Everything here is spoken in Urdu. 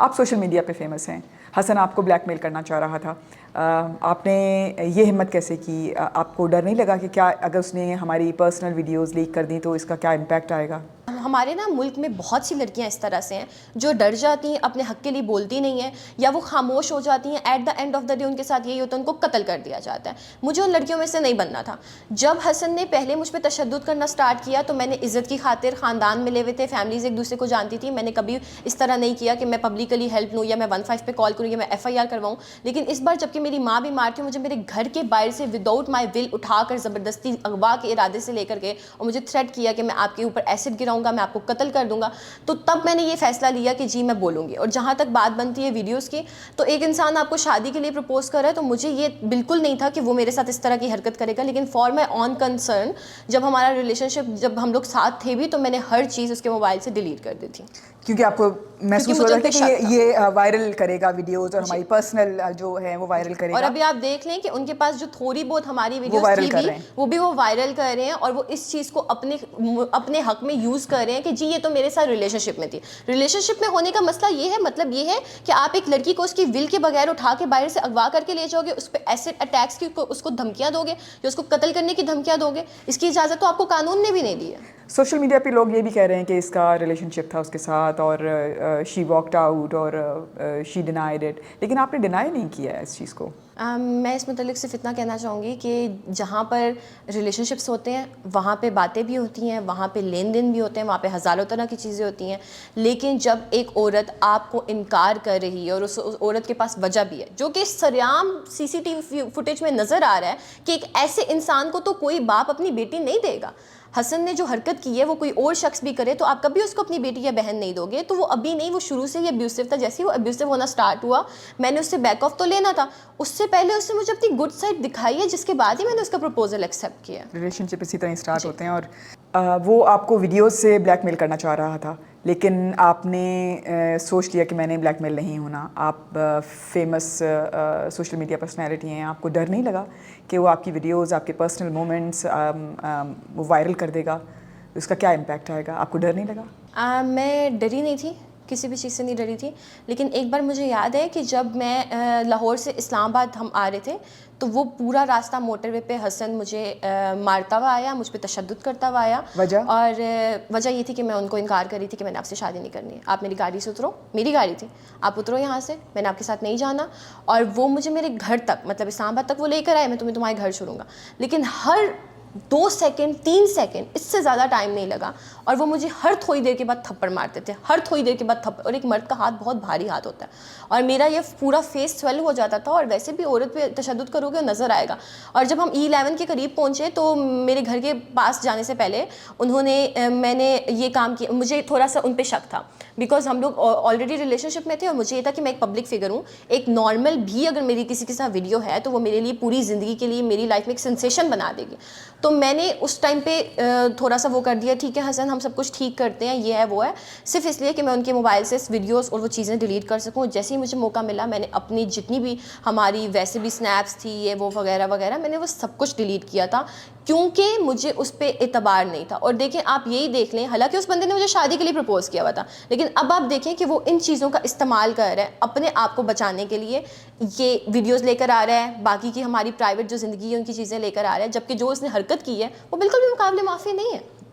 آپ سوشل میڈیا پہ فیمس ہیں, حسن آپ کو بلیک میل کرنا چاہ رہا تھا, آپ نے یہ ہمت کیسے کی؟ آپ کو ڈر نہیں لگا کہ کیا اگر اس نے ہماری پرسنل ویڈیوز لیک کر دیں تو اس کا کیا امپیکٹ آئے گا؟ ہمارے نا ملک میں بہت سی لڑکیاں اس طرح سے ہیں جو ڈر جاتی ہیں, اپنے حق کے لیے بولتی نہیں ہیں, یا وہ خاموش ہو جاتی ہیں. At the end of the day ان کے ساتھ یہی ہوتا ہے, ان کو قتل کر دیا جاتا ہے. مجھے ان لڑکیوں میں سے نہیں بننا تھا. جب حسن نے پہلے مجھ پہ تشدد کرنا سٹارٹ کیا تو میں نے عزت کی خاطر, خاندان ملے ہوئے تھے, فیملیز ایک دوسرے کو جانتی تھی, میں نے کبھی اس طرح نہیں کیا کہ میں پبلکلی ہیلپ لوں یا میں 15 پہ کال کروں یا میں FIR کرواؤں. لیکن اس بار جب کہ میری ماں بیمار تھی, مجھے میرے گھر کے باہر سے وداؤٹ مائی ول اٹھا کر زبردستی اغوا کے ارادے سے لے کر گئے اور مجھے تھریٹ کیا کہ میں آپ کے اوپر ایسڈ گراؤں گا, میں آپ کو قتل کر دوں گا. تو تب میں نے یہ فیصلہ لیا کہ جی میں بولوں گی. اور جہاں تک بات بنتی ہے ویڈیوز کی, تو ایک انسان آپ کو شادی کے لیے پرپوز کر رہا ہے تو مجھے یہ بالکل نہیں تھا کہ وہ میرے ساتھ اس طرح کی حرکت کرے گا. لیکن فار مائی آن کنسرن, جب ہمارا ریلیشن شپ, جب ہم لوگ ساتھ تھے بھی, تو میں نے ہر چیز اس کے موبائل سے ڈیلیٹ کر دی تھی, کیونکہ آپ کو محسوس ہو رہا تھا کہ یہ وائرل کرے گا ویڈیوز, اور ہماری پرسنل جو ہے وہ وائرل کرے گا. اور ابھی آپ دیکھ لیں کہ ان کے پاس جو تھوڑی بہت ہماری ویڈیوز تھی بھی, وہ بھی وہ وائرل کر رہے ہیں, اور وہ اس چیز کو اپنے حق میں یوز کر رہے ہیں کہ جی یہ تو میرے ساتھ ریلیشن شپ میں تھی. ریلیشن شپ میں ہونے کا مسئلہ یہ ہے, مطلب یہ ہے کہ آپ ایک لڑکی کو اس کی ول کے بغیر اٹھا کے باہر سے اغوا کر کے لے جاؤ گے, اس پہ ایسڈ اٹیکس کی اس کو دھمکیاں دو گے, یا اس کو قتل کرنے کی دھمکیاں دو گے. اس کی اجازت تو آپ کو قانون نے بھی نہیں دی ہے. سوشل میڈیا پہ لوگ یہ بھی کہہ رہے ہیں کہ اس کا ریلیشن شپ تھا اس کے ساتھ, اور شی واکڈ آؤٹ, اور شی ڈینائڈ اٹ, لیکن آپ نے ڈینائی نہیں کیا ہے اس چیز کو. میں اس متعلق صرف اتنا کہنا چاہوں گی کہ جہاں پر ریلیشن شپس ہوتے ہیں وہاں پہ باتیں بھی ہوتی ہیں, وہاں پہ لین دین بھی ہوتے ہیں, وہاں پہ ہزاروں طرح کی چیزیں ہوتی ہیں. لیکن جب ایک عورت آپ کو انکار کر رہی ہے, اور اس عورت کے پاس وجہ بھی ہے, جو کہ سریعام CCTV فوٹیج میں نظر آ رہا ہے کہ ایک ایسے انسان کو تو کوئی باپ اپنی بیٹی نہیں دے گا. حسن نے جو حرکت کی ہے وہ کوئی اور شخص بھی کرے تو آپ کبھی اس کو اپنی بیٹی یا بہن نہیں دو گے. تو وہ ابھی نہیں, وہ شروع سے ہی ابیوسو تھا. جیسے ہی وہ ابیوسو ہونا سٹارٹ ہوا, میں نے اس سے بیک آف تو لینا تھا, اس سے پہلے اس نے مجھے اپنی گڈ سائڈ دکھائی ہے, جس کے بعد ہی میں نے اس کا پروپوزل ایکسیپٹ کیا. ریلیشن شپ اسی طرح اسٹارٹ ہوتے ہیں, اور وہ آپ کو ویڈیوز سے بلیک میل کرنا چاہ رہا تھا, لیکن آپ نے سوچ لیا کہ میں نے بلیک میل نہیں ہونا. آپ فیمس سوشل میڈیا پرسنالٹی ہیں, آپ کو ڈر نہیں لگا کہ وہ آپ کی ویڈیوز, آپ کے پرسنل مومنٹس وہ وائرل کر دے گا, اس کا کیا امپیکٹ آئے گا؟ آپ کو ڈر نہیں لگا؟ میں ڈری نہیں تھی, کسی بھی چیز سے نہیں ڈری تھی. لیکن ایک بار مجھے یاد ہے کہ جب میں لاہور سے اسلام آباد ہم آ رہے تھے, تو وہ پورا راستہ موٹر وے پہ حسن مجھے مارتا ہوا آیا, مجھ پہ تشدد کرتا ہوا آیا. وجہ؟ اور وجہ یہ تھی کہ میں ان کو انکار کر رہی تھی کہ میں نے آپ سے شادی نہیں کرنی ہے, آپ میری گاڑی سے اترو. میری گاڑی تھی, آپ اترو یہاں سے, میں نے آپ کے ساتھ نہیں جانا. اور وہ مجھے میرے گھر تک, مطلب اسلام آباد تک وہ لے کر آئے, میں تمہارے گھر چھوڑوں گا. لیکن ہر 2 سیکنڈ 3 سیکنڈ, اس سے زیادہ ٹائم نہیں لگا, اور وہ مجھے ہر تھوڑی دیر کے بعد تھپڑ مارتے تھے, ہر تھوڑی دیر کے بعد تھپڑ. اور ایک مرد کا ہاتھ بہت بھاری ہاتھ ہوتا ہے, اور میرا یہ پورا فیس سویل ہو جاتا تھا. اور ویسے بھی عورت پہ تشدد کرو گے نظر آئے گا. اور جب ہم E11 کے قریب پہنچے تو میرے گھر کے پاس جانے سے پہلے انہوں نے, میں نے یہ کام کیا, مجھے تھوڑا سا ان پہ شک تھا, بیکاز ہم لوگ آلریڈی ریلیشن شپ میں تھے, اور مجھے یہ تھا کہ میں ایک پبلک فگر ہوں. ایک نارمل بھی اگر میری کسی کے ساتھ ویڈیو ہے تو وہ میرے لیے پوری زندگی کے لیے, میری لائف میں ایک سینسیشن بنا دے گی. تو میں نے اس ٹائم پہ تھوڑا سا وہ کر دیا, ٹھیک ہے حسن ہم سب کچھ ٹھیک کرتے ہیں, یہ ہے وہ ہے, صرف اس لیے کہ میں ان کے موبائل سے ویڈیوز اور وہ چیزیں ڈیلیٹ کر سکوں. جیسے ہی مجھے موقع ملا, میں نے اپنی جتنی بھی ہماری ویسے بھی سنیپس تھی, یہ وہ وغیرہ وغیرہ, میں نے وہ سب کچھ ڈیلیٹ کیا تھا, کیونکہ مجھے اس پہ اعتبار نہیں تھا. اور دیکھیں آپ یہی دیکھ لیں, حالانکہ اس بندے نے مجھے شادی کے لیے پرپوز کیا ہوا تھا, لیکن اب آپ دیکھیں کہ وہ ان چیزوں کا استعمال کر رہا ہے اپنے آپ کو بچانے کے لیے. یہ ویڈیوز لے کر آ رہا ہے, باقی کی ہماری پرائیویٹ جو زندگی ہے ان کی چیزیں لے کر آ رہا ہے, جبکہ جو اس نے حرکت کی ہے وہ بالکل بھی مقابلے معافی نہیں ہے.